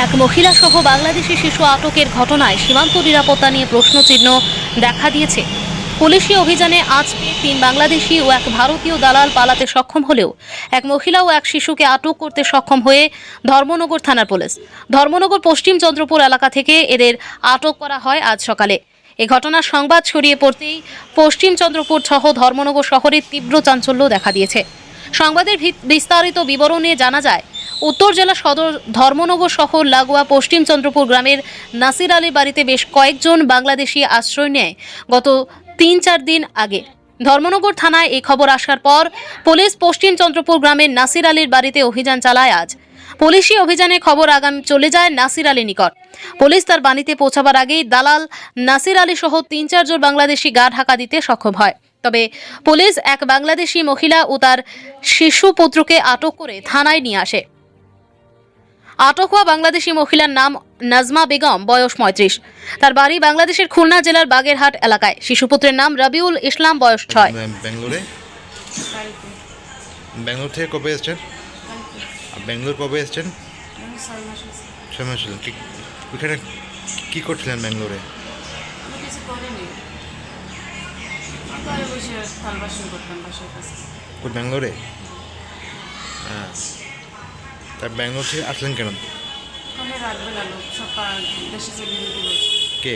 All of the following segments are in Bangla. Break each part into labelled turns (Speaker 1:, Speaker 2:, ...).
Speaker 1: এক মহিলা সহ বাংলাদেশি শিশু আটকের ঘটনায় সীমান্ত নিরাপত্তা নিয়ে প্রশ্নচিহ্ন দেখা দিয়েছে। পুলিশি অভিযানে আজ 3 বাংলাদেশি ও এক ভারতীয় দালাল পালাতে সক্ষম হলেও এক মহিলা ও এক শিশুকে আটক করতে সক্ষম হয়ে ধর্মনগর থানার পুলিশ ধর্মনগর পশ্চিম চন্দ্রপুর এলাকা থেকে এদের আটক করা হয় আজ সকালে। এই ঘটনার সংবাদ ছড়িয়ে পড়তেই পশ্চিম চন্দ্রপুর সহ ধর্মনগর শহরে তীব্র চাঞ্চল্য দেখা দিয়েছে। সংবাদের বিস্তারিত বিবরণে জানা যায়, উত্তর জেলা সদর ধর্মনগর শহর লাগোয়া পশ্চিম চন্দ্রপুর গ্রামের নাসির আলীর বাড়িতে বেশ কয়েকজন বাংলাদেশি আশ্রয় নেয় গত 3-4 দিন আগে। ধর্মনগর থানায় এই খবর আসার পর পুলিশ পশ্চিম চন্দ্রপুর গ্রামের নাসির আলীর বাড়িতে অভিযান চালায়। আজ পুলিশি অভিযানে খবর আগাম চলে যায় নাসির আলীর নিকট। পুলিশ তার বাড়িতে পৌঁছাবার আগেই দালাল নাসির আলী সহ 3-4 জন বাংলাদেশি গা ঢাকা দিতে সক্ষম হয়। তবে পুলিশ এক বাংলাদেশি মহিলা ও তার শিশু পুত্রকে আটক করে থানায় নিয়ে আসে। আটক হওয়া বাংলাদেশি মহিলার নাম নাজমা বেগম, বয়স 35। তার বাড়ি বাংলাদেশের খুলনা জেলার বাগেরহাট এলাকায়। শিশুপুত্রের নাম রবিউল ইসলাম, বয়স 6।
Speaker 2: ব্যাঙ্গালোর থেকে কবে এসছেন? ব্যাঙ্গালোর কবে এসছেন? 6 মাস হলো। ওইখানে কী করছিলেন ব্যাঙ্গালোরে? ব্যাঙ্গালোরে? হ্যাঁ। তার ব্যাঙ্গালোর থেকে আসলেন কেন? কে?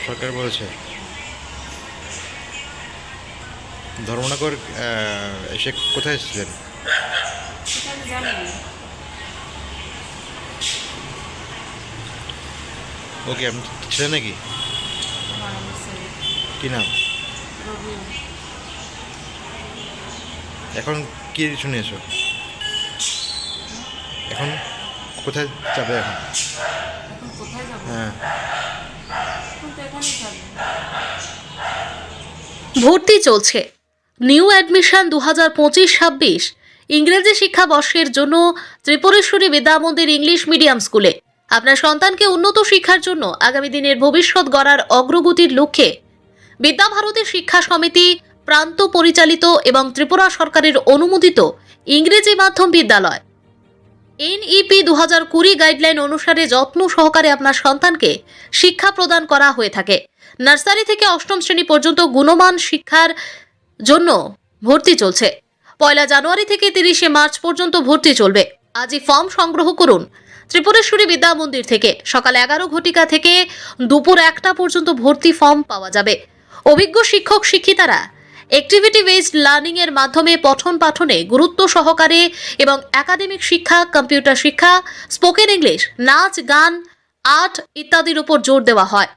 Speaker 2: সরকার বলেছে। ধর্মনগর এসে কোথায় এসেছিলেন? ওকে, আপনি ছিলেন নাকি? কি নাম? এখন কি শুনে এসো? এখন কোথায় যাবে? এখন হ্যাঁ,
Speaker 1: ভর্তি চলছে। নিউ অ্যাডমিশন 2025-26 ইংরেজি শিক্ষাবর্ষের জন্য ত্রিপুরেশ্বরী বিদ্যামন্দির ইংলিশ মিডিয়াম স্কুলে আপনার সন্তানকে উন্নত শিক্ষার জন্য আগামী দিনের ভবিষ্যৎ গড়ার অগ্রগতির লক্ষ্যে বিদ্যাভারতী শিক্ষা সমিতি প্রান্ত পরিচালিত এবং ত্রিপুরা সরকারের অনুমোদিত ইংরেজি মাধ্যম বিদ্যালয় NEP 2020 গাইডলাইন অনুসারে যত্ন সহকারে আপনার সন্তানকে শিক্ষা প্রদান করা হয়ে থাকে। নার্সারি থেকে 8ম শ্রেণী পর্যন্ত গুণমান শিক্ষার জন্য ভর্তি চলছে। 1 জানুয়ারি থেকে 30 মার্চ পর্যন্ত ভর্তি চলবে। আজই ফর্ম সংগ্রহ করুন। ত্রিপুরেশ্বরী বিদ্যা মন্দির থেকে সকাল 11 ঘটিকা থেকে দুপুর 1টা পর্যন্ত ভর্তি ফর্ম পাওয়া যাবে। অভিজ্ঞ শিক্ষক শিক্ষিকারা অ্যাক্টিভিটি বেসড লার্নিং এর মাধ্যমে পঠন পাঠনে গুরুত্ব সহকারে এবং একাডেমিক শিক্ষা, কম্পিউটার শিক্ষা, স্পোকেন ইংলিশ, নাচ, গান, আর্ট ইত্যাদির উপর জোর দেওয়া হয়।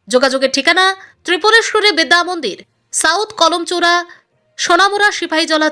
Speaker 1: যোগাযোগের ঠিকানা ত্রিপুরেশ্বরী বিদ্যা মন্দির, সাউথ কলমচৌড়া, সোনামুড়া, সিপাহীজলা